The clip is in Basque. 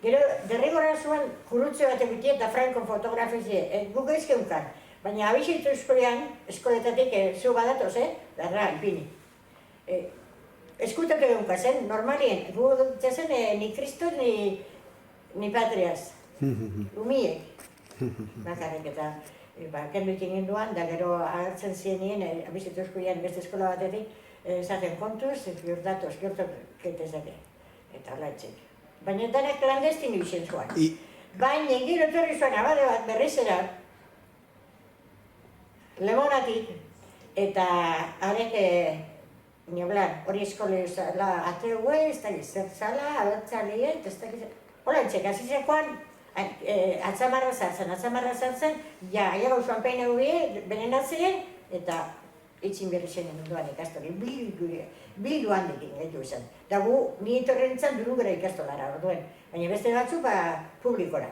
Gero, derrigorra zuen kurutze bat egitea eta Franco fotografizie, guk ezkeunkan. Baina abizitu eskoletatik zu badatoz, darra, ipini. Eskutak egunka zen, normalien, gu zen ni Kristos ni Patriaz, umiek. Bakarrik eta kendu ikin duan, da gero agertzen zienien, abizitu eskuian beste eskola batetik, zaten kontuz, gertatoz, gertoketezake, eta hola etxek. Baina danak klandestinu izan zuan. Baina gero etorri zuan abade bat berrizera, Lemonatik, eta arek, nioblan, hori eskole zala ateue, ez da zer zala, abertzalie, ez da gizet. Hola etxek, azizekoan, atzamarra zartzen, ja, aiago zuan peine gubie, benen atzien, eta itxin berri zenen ondoan ikastori, bildu handekin gaitu izan. Da gu, ni etorren nintzen durugera ikastolara orduen, baina beste batzu publikora.